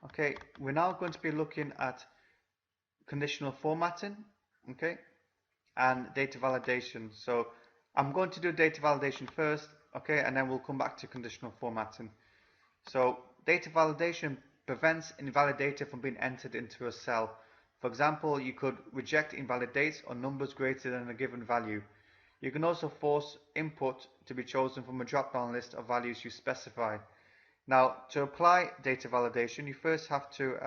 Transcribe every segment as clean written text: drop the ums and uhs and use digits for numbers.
Okay, we're now going to be looking at conditional formatting, okay, and data validation. So I'm going to do data validation first, okay, and then we'll come back to conditional formatting. So data validation prevents invalid data from being entered into a cell. For example, you could reject invalid dates or numbers greater than a given value. You can also force input to be chosen from a drop-down list of values you specify. Now, to apply data validation, you first have to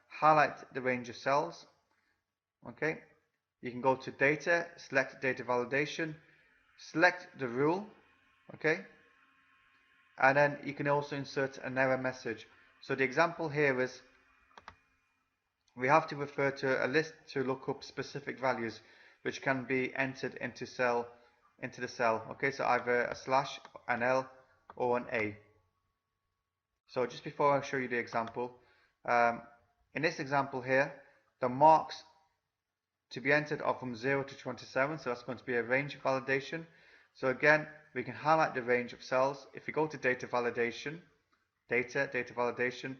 highlight the range of cells. Okay, you can go to data, select data validation, select the rule. Okay, and then you can also insert an error message. So the example here is we have to refer to a list to look up specific values which can be entered into the cell. Okay, so either a slash, an L, or an A. So just before I show you the example, in this example here, the marks to be entered are from 0 to 27, so that's going to be a range validation. So again, we can highlight the range of cells. If you go to data validation, data validation,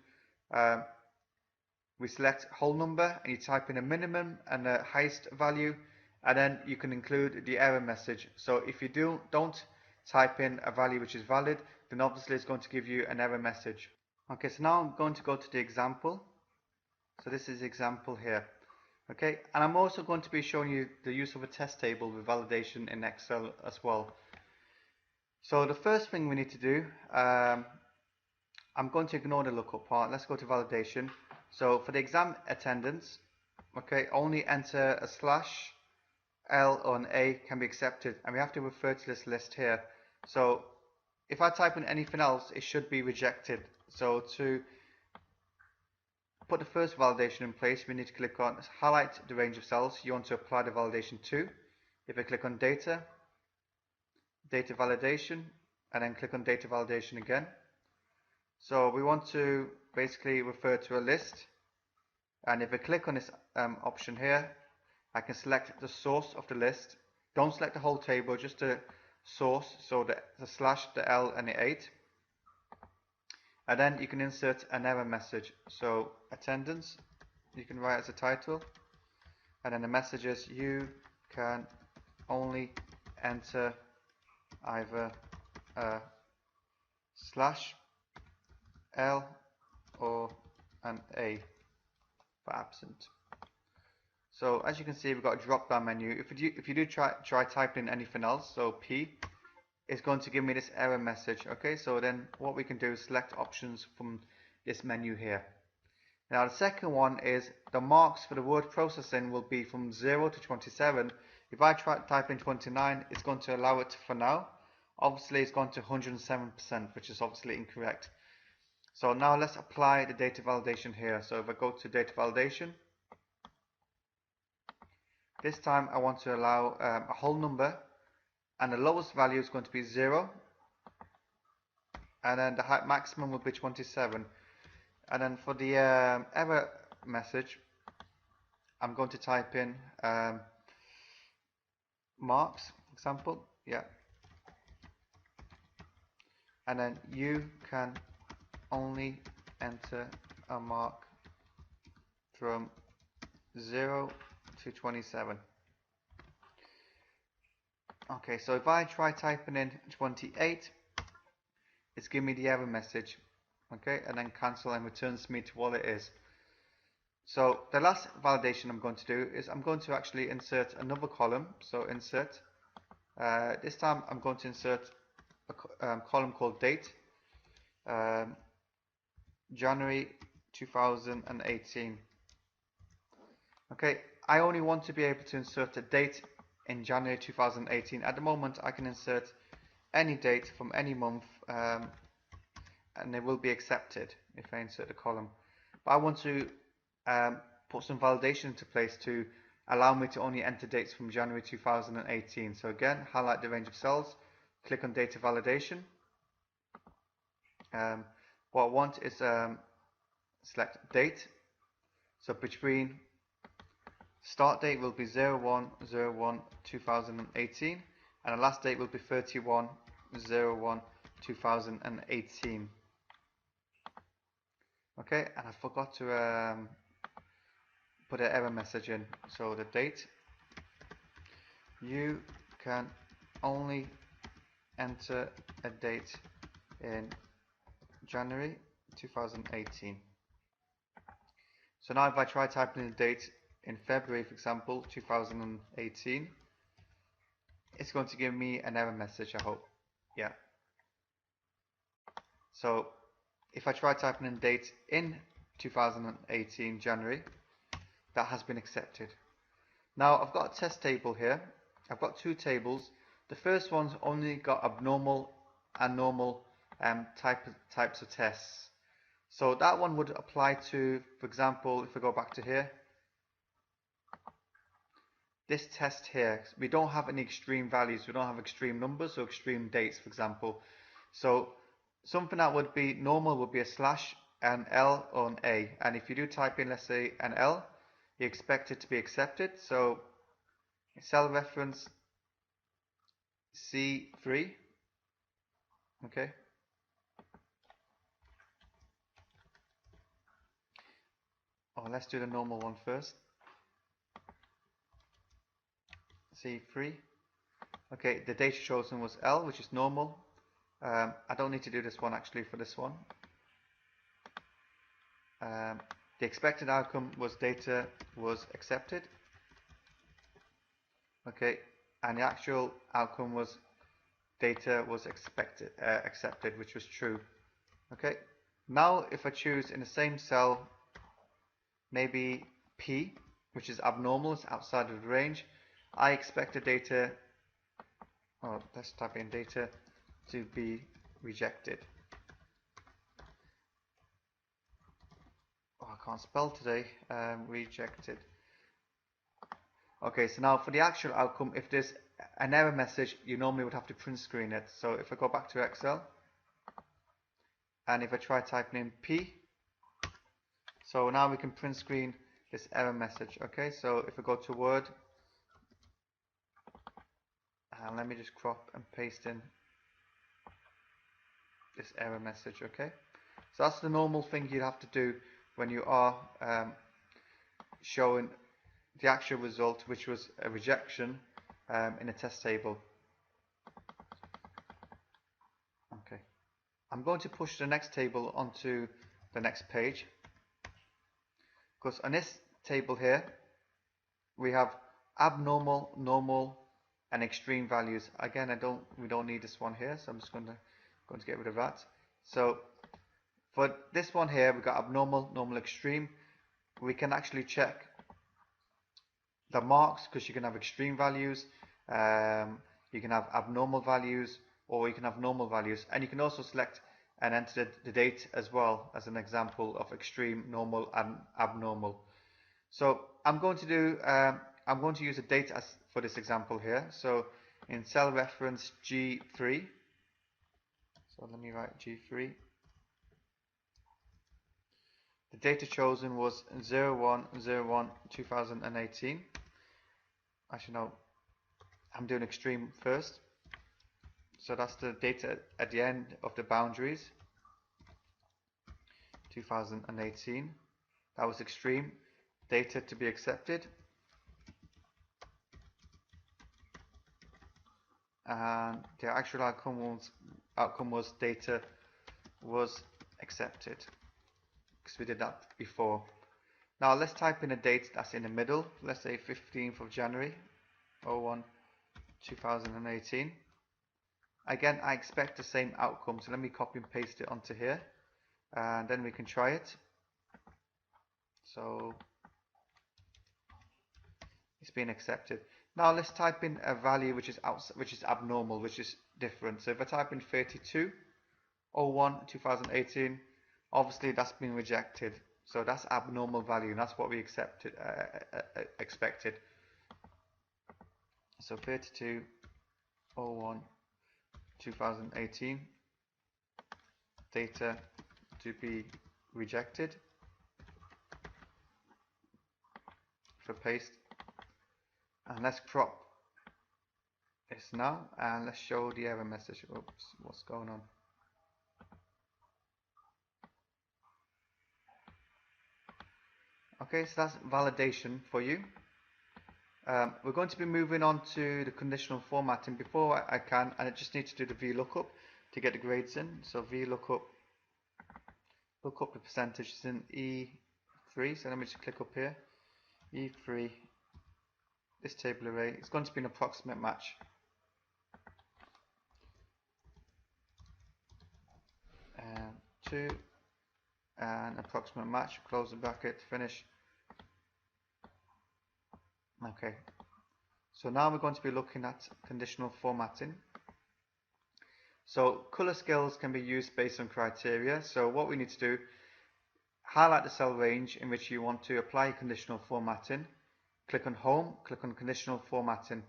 we select whole number and you type in a minimum and a highest value, and then you can include the error message. So if you don't type in a value which is valid, then obviously it's going to give you an error message. Okay, so now I'm going to go to the example. So this is the example here. Okay, and I'm also going to be showing you the use of a test table with validation in Excel as well. So the first thing we need to do, I'm going to ignore the lookup part. Let's go to validation. So for the exam attendance, okay, only enter a slash, L, or an A can be accepted, and we have to refer to this list here. So if I type in anything else, it should be rejected. So to put the first validation in place, we need to click on highlight the range of cells you want to apply the validation to. If I click on data validation, and then click on data validation again. So we want to basically refer to a list, and if I click on this option here, I can select the source of the list. Don't select the whole table, just the source, so the slash, the L, and the 8. And then you can insert an error message. So attendance, you can write as a title, and then the message is you can only enter either a slash, L, or an A for absent. So as you can see, we've got a drop down menu. If you do try typing in anything else, so P, it's going to give me this error message. Okay, so then what we can do is select options from this menu here. Now the second one is the marks for the word processing will be from 0 to 27. If I try type in 29, it's going to allow it for now. Obviously it's gone to 107%, which is obviously incorrect. So now let's apply the data validation here. So if I go to data validation, this time I want to allow a whole number, and the lowest value is going to be 0, and then the maximum will be 27. And then for the error message, I'm going to type in marks, example, yeah, and then you can only enter a mark from 0 to 27. Okay, so if I try typing in 28, it's giving me the error message. Okay, and then cancel, and returns me to what it is. So the last validation I'm going to do is I'm going to actually insert another column. So insert. This time I'm going to insert a column called date. January 2018. Okay, I only want to be able to insert a date in January 2018. At the moment I can insert any date from any month, and it will be accepted if I insert a column. But I want to put some validation into place to allow me to only enter dates from January 2018. So again, highlight the range of cells, click on data validation. What I want is select date. So between start date will be 01/01/2018, and the last date will be 31/01/2018. Okay, and I forgot to put an error message in. So the date, you can only enter a date in January 2018. So now if I try typing in the date in February, for example, 2018, it's going to give me an error message, I hope. Yeah. So if I try typing in date in 2018 January, that has been accepted. Now I've got a test table here. I've got two tables. The first one's only got abnormal and normal types of tests. So that one would apply to, for example, if I go back to here, this test here, we don't have any extreme values. We don't have extreme numbers or extreme dates, for example. So something that would be normal would be a slash, an L, or an A. And if you do type in, let's say, an L, you expect it to be accepted. So cell reference C3. Okay. Oh, let's do the normal one first. C3. Okay, the data chosen was L, which is normal. I don't need to do this one actually for this one. The expected outcome was data was accepted. Okay, and the actual outcome was data was accepted, which was true. Okay, now if I choose in the same cell, maybe P, which is abnormal, it's outside of the range, I expect the data, oh, let's type in data to be rejected. Oh, I can't spell today. Rejected. Okay, so now for the actual outcome, if there's an error message, you normally would have to print screen it. So if I go back to Excel, and if I try typing in P, so now we can print screen this error message. Okay, so if I go to Word, and let me just crop and paste in this error message. Okay, so that's the normal thing you'd have to do when you are showing the actual result, which was a rejection in a test table. Okay, I'm going to push the next table onto the next page, because on this table here we have abnormal, normal, and extreme values. Again, we don't need this one here, so I'm just going to get rid of that. So for this one here, we've got abnormal, normal, extreme. We can actually check the marks, because you can have extreme values, you can have abnormal values, or you can have normal values, and you can also select and enter the date as well as an example of extreme, normal, and abnormal. So I'm going to use a date as for this example here. So in cell reference G3, so let me write G3. The data chosen was 01/01/2018. Actually, no, I'm doing extreme first. So that's the data at the end of the boundaries. 2018. That was extreme. Data to be accepted. And the actual outcome was data was accepted, because we did that before. Now let's type in a date that's in the middle. Let's say 15th of January 2018. Again, I expect the same outcome, so let me copy and paste it onto here, and then we can try it. So it's been accepted. Now let's type in a value which is abnormal, which is different. So if I type in 32/01/2018, obviously that's been rejected. So that's abnormal value, and that's what we expected. So 32/01/2018, data to be rejected. For paste, and let's crop this now, and let's show the error message. Oops, what's going on? Okay, so that's validation for you. We're going to be moving on to the conditional formatting. Before I can, and I just need to do the Vlookup to get the grades in. So Vlookup, look up the percentages in E3. So let me just click up here. E3, this table array. It's going to be an approximate match. And 2, and approximate match. Close the bracket. Finish. Okay. So now we're going to be looking at conditional formatting. So color scales can be used based on criteria. So what we need to do, highlight the cell range in which you want to apply conditional formatting. Click on Home, click on Conditional Formatting.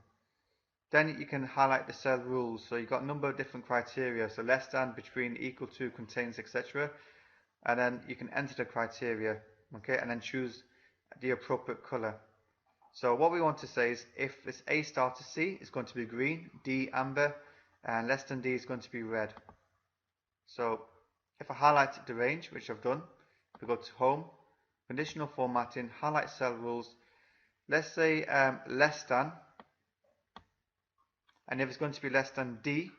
Then you can highlight the cell rules. So you've got a number of different criteria. So less than, between, equal to, contains, etc. And then you can enter the criteria, okay, and then choose the appropriate color. So what we want to say is if it's A star to C, it's going to be green, D amber, and less than D is going to be red. So if I highlight the range, which I've done, we go to Home, Conditional Formatting, highlight cell rules. Let's say less than, and if it's going to be less than D,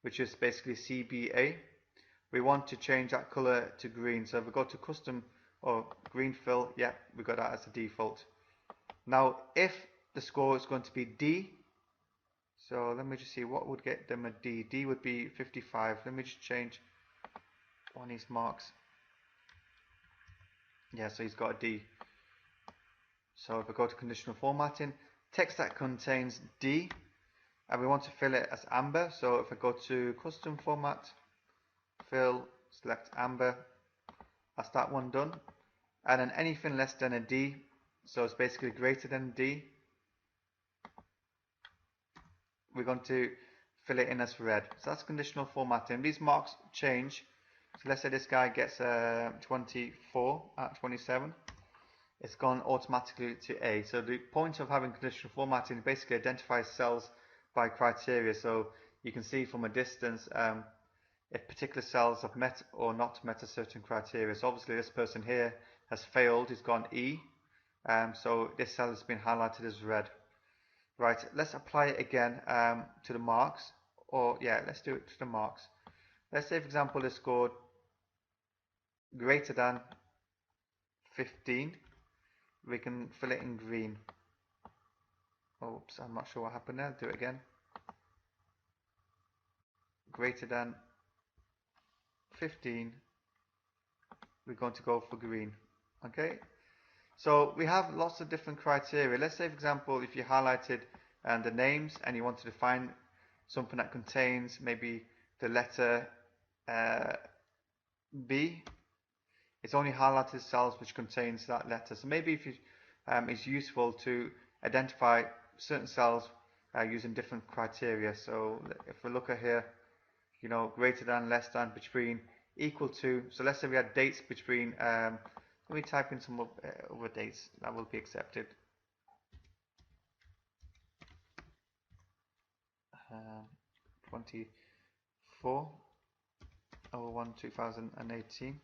which is basically CBA, we want to change that color to green. So if we go to custom or green fill, yeah, we got that as a default. Now if the score is going to be D, so let me just see what would get them a D. D would be 55. Let me just change one of these marks. Yeah, so he's got a D. So if I go to conditional formatting, text that contains D, and we want to fill it as amber. So if I go to custom format, fill, select amber, that's that one done. And then anything less than a D, so it's basically greater than D, we're going to fill it in as red. So that's conditional formatting. These marks change. So let's say this guy gets 24 out of 27. It's gone automatically to A. So the point of having conditional formatting basically identifies cells by criteria. So you can see from a distance if particular cells have met or not met a certain criteria. So obviously this person here has failed, he's gone E. So this cell has been highlighted as red. Right, let's apply it again to the marks. Or yeah, let's do it to the marks. Let's say for example they scored greater than 15. We can fill it in green. Oops, I'm not sure what happened there. Do it again. Greater than 15. We're going to go for green. Okay. So we have lots of different criteria. Let's say for example if you highlighted the names and you wanted to find something that contains maybe the letter B, it's only highlighted cells which contains that letter. So maybe if you, it's useful to identify certain cells using different criteria. So if we look at here, you know, greater than, less than, between, equal to. So let's say we had dates between, let me type in some other dates that will be accepted. 24/01/2018,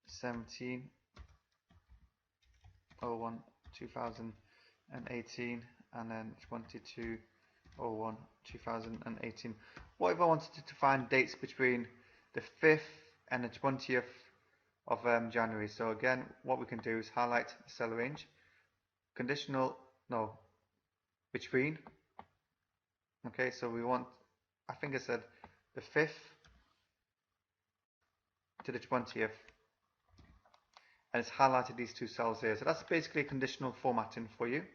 17/01/2018, and then 22/01/2018. What if I wanted to find dates between the 5th and the 20th of January? So again, what we can do is highlight the cell range, conditional, no, between. Okay, so we want, I think I said the 5th to the 20th, and it's highlighted these two cells here. So that's basically conditional formatting for you.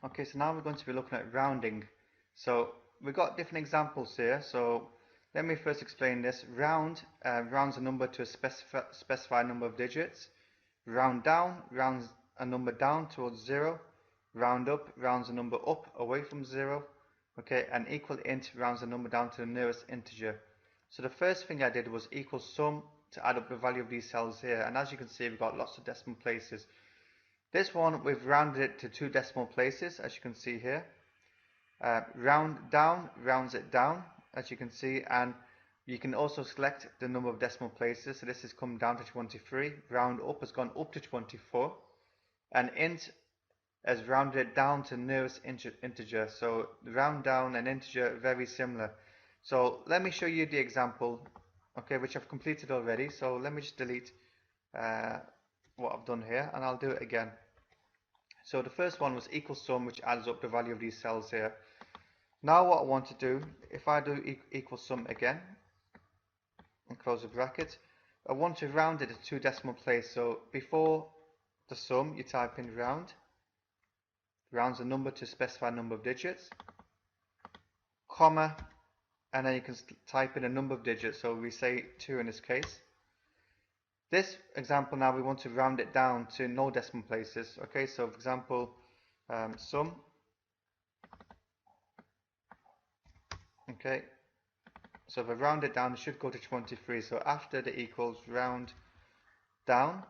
Okay, so now we're going to be looking at rounding. So we've got different examples here. So let me first explain this. Round rounds a number to a specified number of digits. Round down rounds a number down towards 0. Round up rounds a number up away from 0. Okay, and equal int rounds a number down to the nearest integer. So the first thing I did was equal sum to add up the value of these cells here. And as you can see, we've got lots of decimal places. This one, we've rounded it to 2 decimal places, as you can see here. Round down rounds it down, as you can see, and You can also select the number of decimal places. So this has come down to 23. Round up has gone up to 24. And int has rounded it down to nearest integer. So round down and integer very similar. So let me show you the example, okay, which I've completed already. So let me just delete what I've done here, and I'll do it again. So the first one was equal sum, which adds up the value of these cells here. Now what I want to do, if I do equal sum again and close the bracket, I want to round it to 2 decimal places. So before the sum, you type in round, rounds the number to specify number of digits, comma, and then you can type in a number of digits. So we say 2 in this case. This example now we want to round it down to no decimal places. Okay, so for example, sum. Okay, so if I round it down, it should go to 23. So after the equals, round down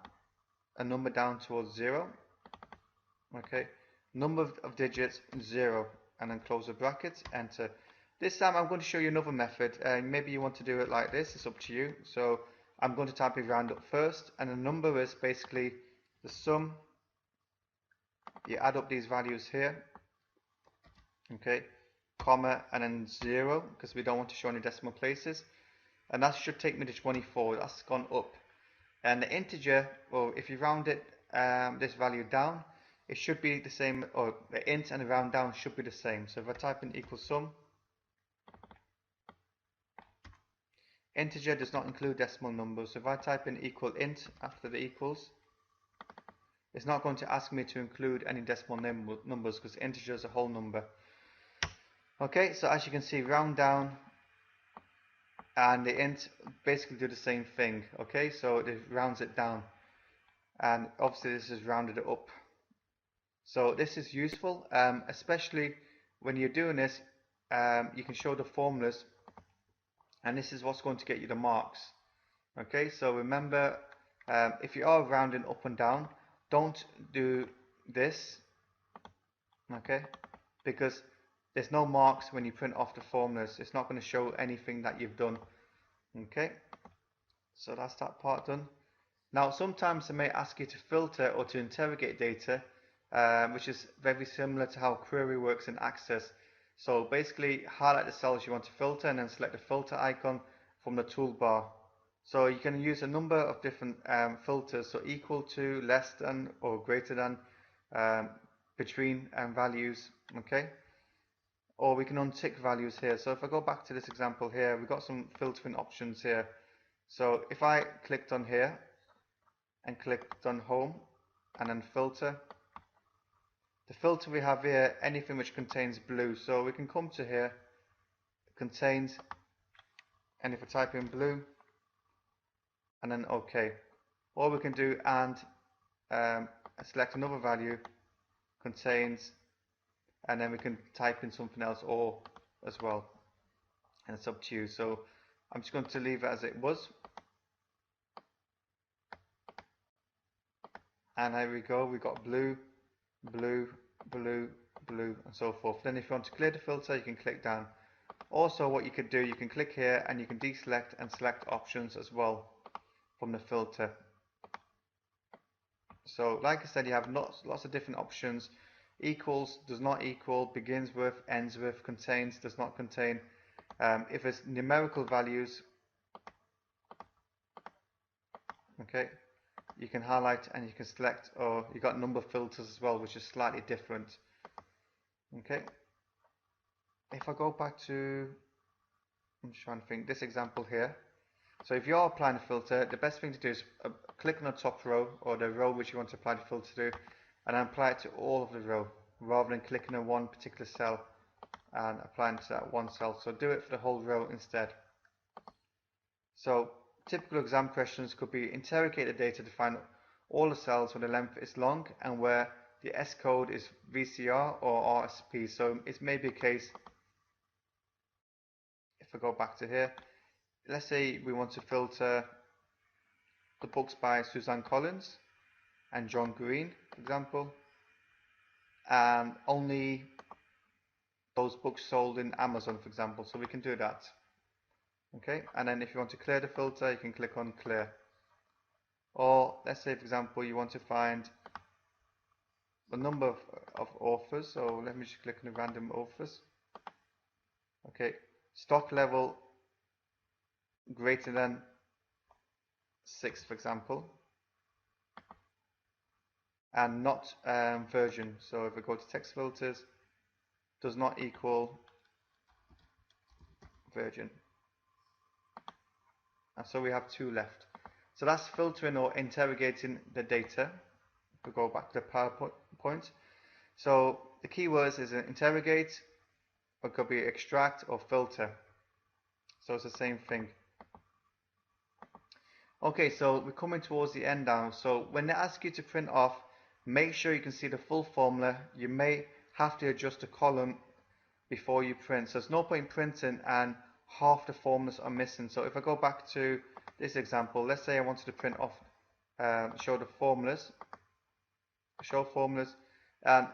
a number down towards 0. Okay, number of digits 0, and then close the brackets, enter. This time I'm going to show you another method. Maybe you want to do it like this, it's up to you. So I'm going to type in round up first, and the number is basically the sum. You add up these values here, okay, comma, and then 0, because we don't want to show any decimal places, and that should take me to 24. That's gone up. And the integer, well, if you round it this value down, it should be the same, or the int and the round down should be the same. So if I type in equal sum, integer does not include decimal numbers. So if I type in equal int after the equals, it's not going to ask me to include any decimal numbers because integer is a whole number. Okay, so as you can see, round down and the int basically do the same thing. Okay, so it rounds it down, and obviously this has rounded it up. So this is useful, especially when you're doing this. You can show the formulas, and this is what's going to get you the marks. Okay, so remember, if you are rounding up and down, don't do this, okay, because there's no marks when you print off the formulas. It's not going to show anything that you've done. Okay, so that's that part done. Now sometimes they may ask you to filter or to interrogate data, which is very similar to how query works in Access. So basically highlight the cells you want to filter and then select the filter icon from the toolbar. So you can use a number of different filters, so equal to, less than, or greater than, between, values, okay? Or we can untick values here. So if I go back to this example here, we've got some filtering options here. So if I clicked on here and clicked on home and then filter, the filter we have here, anything which contains blue. So we can come to here, contains, and if I type in blue and then OK, or we can do and select another value, contains, and then we can type in something else or as well, and it's up to you. So I'm just going to leave it as it was, and there we go, we got blue, blue, blue, blue, and so forth. Then if you want to clear the filter, you can click down. Also what you could do, you can click here and you can deselect and select options as well from the filter. So like I said, you have lots of different options. Equals, does not equal, begins with, ends with, contains, does not contain. If it's numerical values, okay, you can highlight and you can select, or you got number filters as well, which is slightly different. Okay, if I go back to, I'm just trying to think, this example here. So if you're applying a filter, the best thing to do is click on the top row or the row which you want to apply the filter to, and then apply it to all of the row rather than clicking on one particular cell and applying to that one cell. So do it for the whole row instead. So typical exam questions could be interrogate the data to find all the cells where the length is long and where the S code is VCR or RSP. So it may be a case, if I go back to here, let's say we want to filter the books by Suzanne Collins and John Green, for example, and only those books sold in Amazon, for example. So we can do that. Okay, and then if you want to clear the filter, you can click on clear. Or let's say, for example, you want to find the number of authors, so let me just click on the random authors. Okay, stock level greater than 6, for example, and not version. So if we go to text filters, does not equal version. And so we have 2 left. So that's filtering or interrogating the data. If we go back to the PowerPoint. So the keywords is interrogate, or it could be extract or filter. So it's the same thing. Okay, so we're coming towards the end now. So when they ask you to print off, make sure you can see the full formula. You may have to adjust a column before you print. So there's no point printing and half the formulas are missing. So if I go back to this example, let's say I wanted to print off, show the formulas, show formulas, and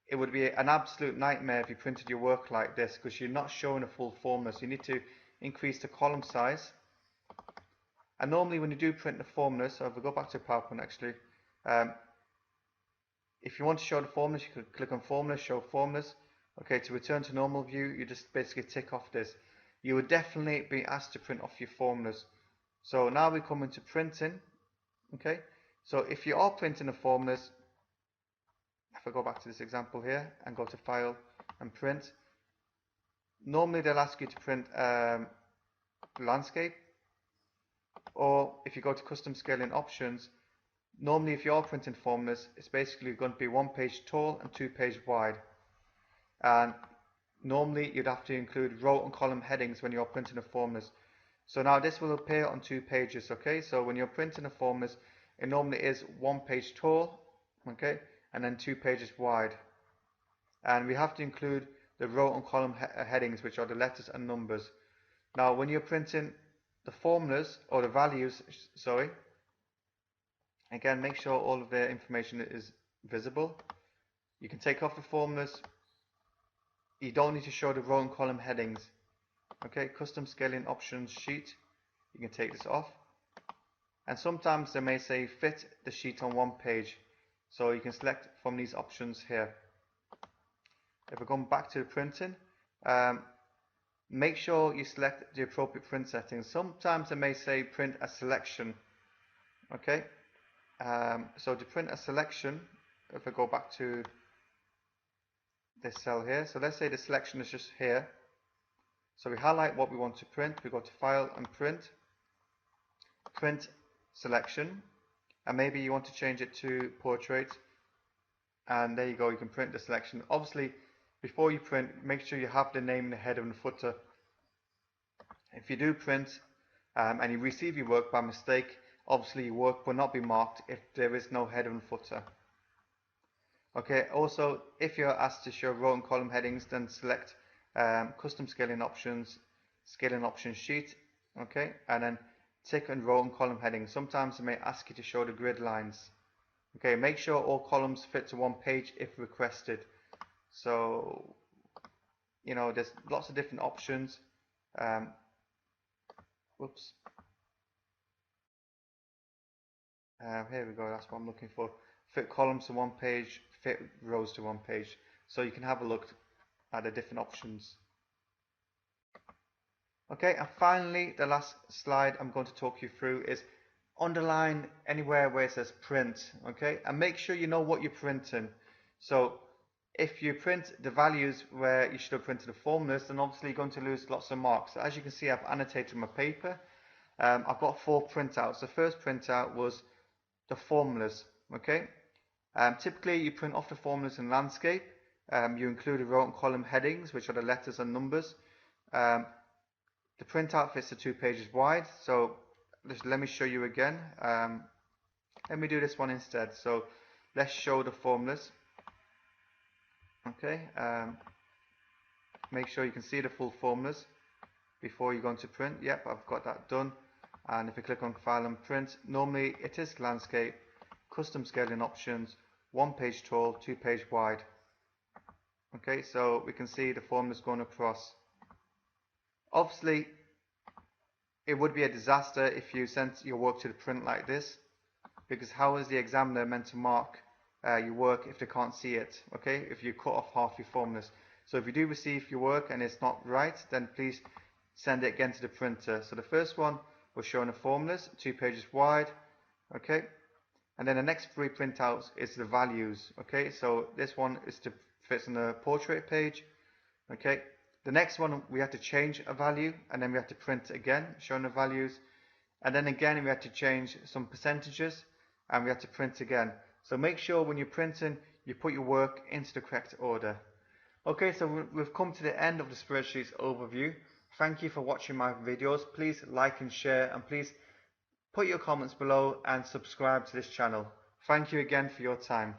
it would be an absolute nightmare if you printed your work like this because you're not showing a full formula. So you need to increase the column size. And normally when you do print the formulas, so if we go back to PowerPoint actually, if you want to show the formulas, you could click on formulas, show formulas. Okay, to return to normal view, you just basically tick off this. You would definitely be asked to print off your formulas. So now we come into printing. Okay, so if you are printing the formulas, if I go back to this example here and go to File and Print, normally they'll ask you to print landscape, or if you go to Custom Scaling Options, normally if you're printing formulas, it's basically going to be 1 page tall and 2 page wide. And normally you'd have to include row and column headings when you're printing the formulas. So now this will appear on 2 pages, okay? So when you're printing the formulas, it normally is 1 page tall, okay, and then 2 pages wide. And we have to include the row and column headings, which are the letters and numbers. Now when you're printing the formulas, or the values, sorry, again, make sure all of the information is visible. You can take off the formulas. You don't need to show the row and column headings. Okay, custom scaling options sheet. You can take this off. And sometimes they may say fit the sheet on 1 page. So you can select from these options here. If we're going back to the printing, make sure you select the appropriate print settings. Sometimes they may say print a selection. Okay, so to print a selection, if I go back to this cell here, so let's say the selection is just here. So we highlight what we want to print, we go to File and Print, Print Selection, and maybe you want to change it to Portrait, and there you go, you can print the selection. Obviously, before you print, make sure you have the name in the header and the footer. If you do print and you receive your work by mistake, obviously your work will not be marked if there is no header and footer. Okay, also if you're asked to show row and column headings, then select custom scaling options sheet, okay, and then tick on row and column headings. Sometimes they may ask you to show the grid lines. Okay, make sure all columns fit to 1 page if requested. So, you know, there's lots of different options. Whoops. Here we go, that's what I'm looking for. Fit columns to 1 page, fit rows to 1 page. So you can have a look at the different options. Okay, and finally, the last slide I'm going to talk you through is underline anywhere where it says print, okay, and make sure you know what you're printing. So if you print the values where you should have printed the formulas, then obviously you're going to lose lots of marks. So as you can see, I've annotated my paper. I've got 4 printouts. The first printout was the formulas, okay. Typically you print off the formulas in landscape. You include the row and column headings, which are the letters and numbers. The printout fits to 2 pages wide, so let me show you again. Let me do this one instead. So let's show the formulas. Okay, make sure you can see the full formulas before you go into print. Yep, I've got that done. And if you click on File and Print, normally it is landscape, custom scaling options, 1 page tall, 2 page wide. Okay, so we can see the formulas going across. Obviously, it would be a disaster if you sent your work to the print like this, because how is the examiner meant to mark your work if they can't see it? Okay, if you cut off half your formulas. So if you do receive your work and it's not right, then please send it again to the printer. So the first one was showing the formulas, 2 pages wide. Okay, and then the next 3 printouts is the values. Okay, so this one is to fit on the portrait page. Okay, the next one we have to change a value, and then we have to print again showing the values, and then again we have to change some percentages, and we have to print again. So make sure when you're printing you put your work into the correct order. Okay, so we've come to the end of the spreadsheets overview. Thank you for watching my videos. Please like and share, and please put your comments below and subscribe to this channel. Thank you again for your time.